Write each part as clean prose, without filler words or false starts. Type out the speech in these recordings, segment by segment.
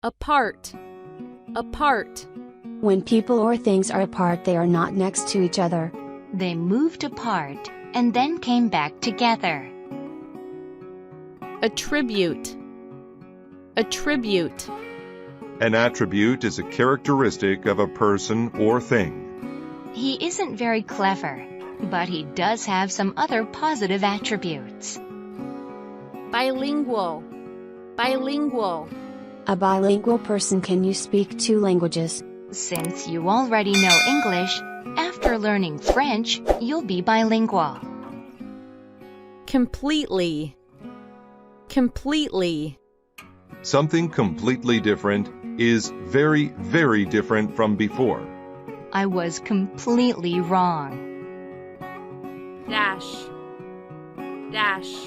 apart, apart. When people or things are apart, they are not next to each other. They moved apart and then came back together. Attribute, attribute. An attribute is a characteristic of a person or thing. He isn't very clever, but he does have some other positive attributes. Bilingual, bilingual. A bilingual person can use speak 2 languages. Since you already know English, after learning French, you'll be bilingual. Completely, completely. Something completely different is very, very different from before. I was completely wrong. Dash, dash.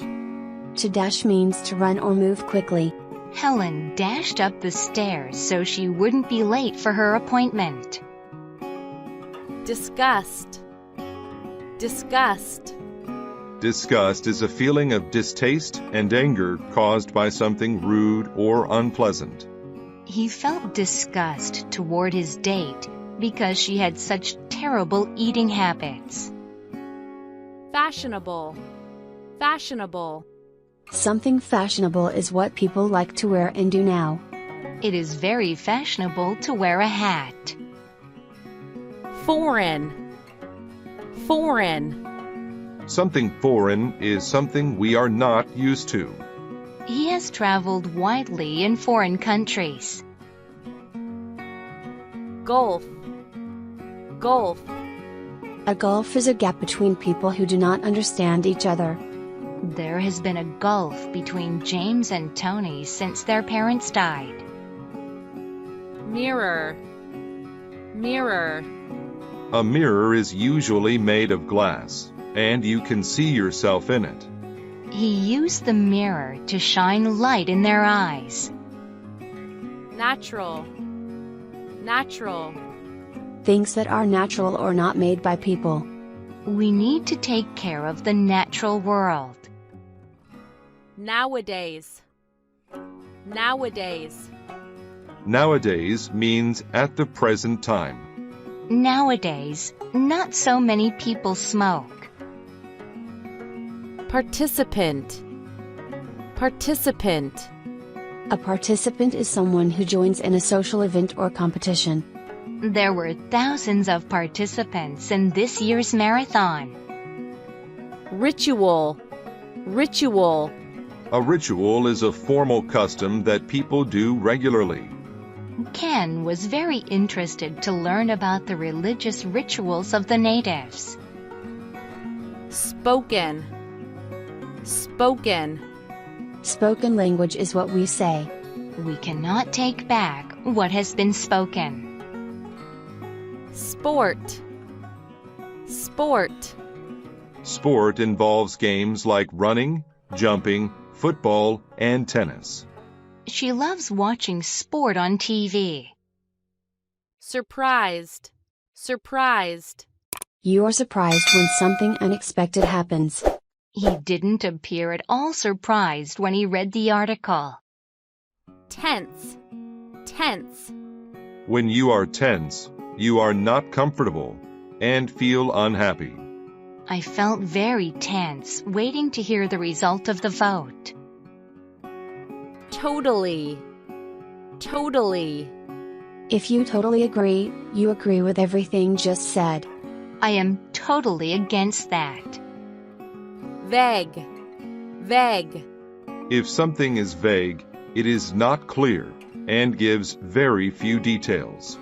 To dash means to run or move quickly. Helen dashed up the stairs so she wouldn't be late for her appointment. Disgust, disgust. Disgust is a feeling of distaste and anger caused by something rude or unpleasant. He felt disgust toward his date because she had such terrible eating habits. Fashionable, fashionable. Something fashionable is what people like to wear and do now. It is very fashionable to wear a hat. Foreign, foreign. Something foreign is something we are not used to. He has traveled widely in foreign countries. Gulf, gulf. A gulf is a gap between people who do not understand each other. There has been a gulf between James and Tony since their parents died. Mirror, mirror. A mirror is usually made of glass, and you can see yourself in it. He used the mirror to shine light in their eyes. Natural, natural. Things that are natural or not made by people. We need to take care of the natural world. Nowadays, nowadays. Nowadays means at the present time. Nowadays, not so many people smoke. Participant, participant. A participant is someone who joins in a social event or competition. There were thousands of participants in this year's marathon. Ritual, ritual. A ritual is a formal custom that people do regularly. Ken was very interested to learn about the religious rituals of the natives. Spoken, spoken. Spoken language is what we say. We cannot take back what has been spoken. Sport, sport. Sport involves games like running, jumping, football, and tennis. She loves watching sport on TV. Surprised, surprised. You are surprised when something unexpected happens. He didn't appear at all surprised when he read the article. Tense, tense. When you are tense, you are not comfortable and feel unhappy. I felt very tense, waiting to hear the result of the vote. Totally, totally. If you totally agree, you agree with everything just said. I am totally against that. Vague, vague. If something is vague, it is not clear and gives very few details.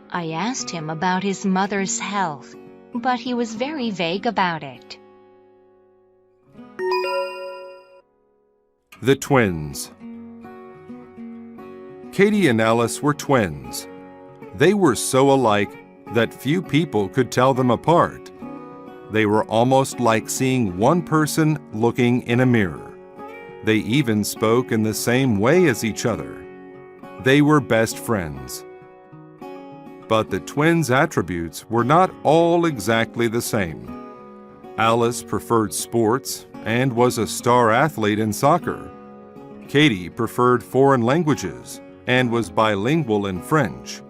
I asked him about his mother's health, but he was very vague about it. The twins. Katie and Alice were twins. They were so alike that few people could tell them apart. They were almost like seeing one person looking in a mirror. They even spoke in the same way as each other. They were best friends. But the twins' attributes were not all exactly the same. Alice preferred sports and was a star athlete in soccer. Katie preferred foreign languages and was bilingual in French.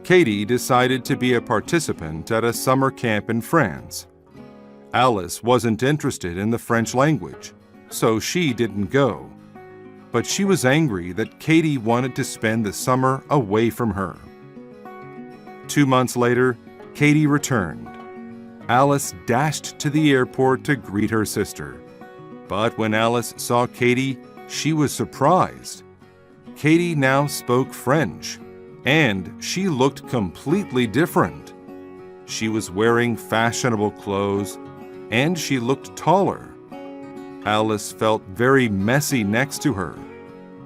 Katie decided to be a participant at a summer camp in France. Alice wasn't interested in the French language, so she didn't go. But she was angry that Katie wanted to spend the summer away from her. 2 months later, Katie returned. Alice dashed to the airport to greet her sister. But when Alice saw Katie, she was surprised. Katie now spoke French, and she looked completely different. She was wearing fashionable clothes, and she looked taller. Alice felt very messy next to her.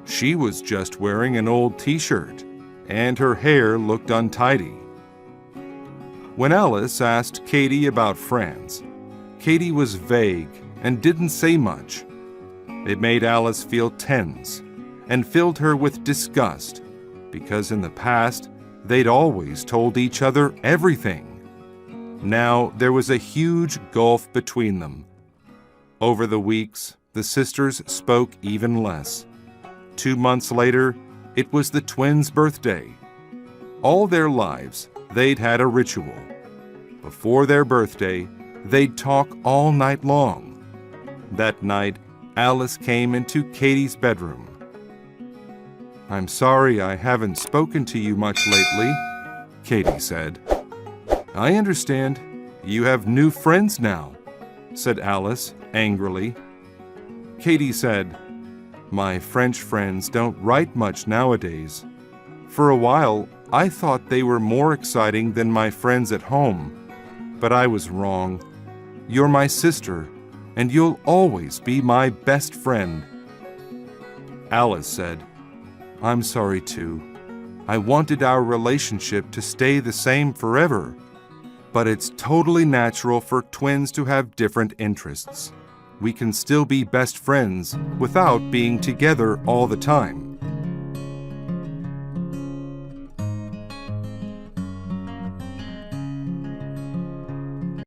She was just wearing an old t-shirt, and her hair looked untidy. When Alice asked Katie about France, Katie was vague and didn't say much. It made Alice feel tense and filled her with disgust, because in the past, they'd always told each other everything. Now there was a huge gulf between them. Over the weeks, the sisters spoke even less. 2 months later, it was the twins' birthday. All their lives, they'd had a ritual. Before their birthday, they'd talk all night long. That night, Alice came into Katie's bedroom. "I'm sorry I haven't spoken to you much lately," Katie said. "I understand. You have new friends now," said Alice angrily. Katie said, "My French friends don't write much nowadays. For a while, I thought they were more exciting than my friends at home, but I was wrong. You're my sister, and you'll always be my best friend." Alice said, "I'm sorry too. I wanted our relationship to stay the same forever, but it's totally natural for twins to have different interests. We can still be best friends without being together all the time."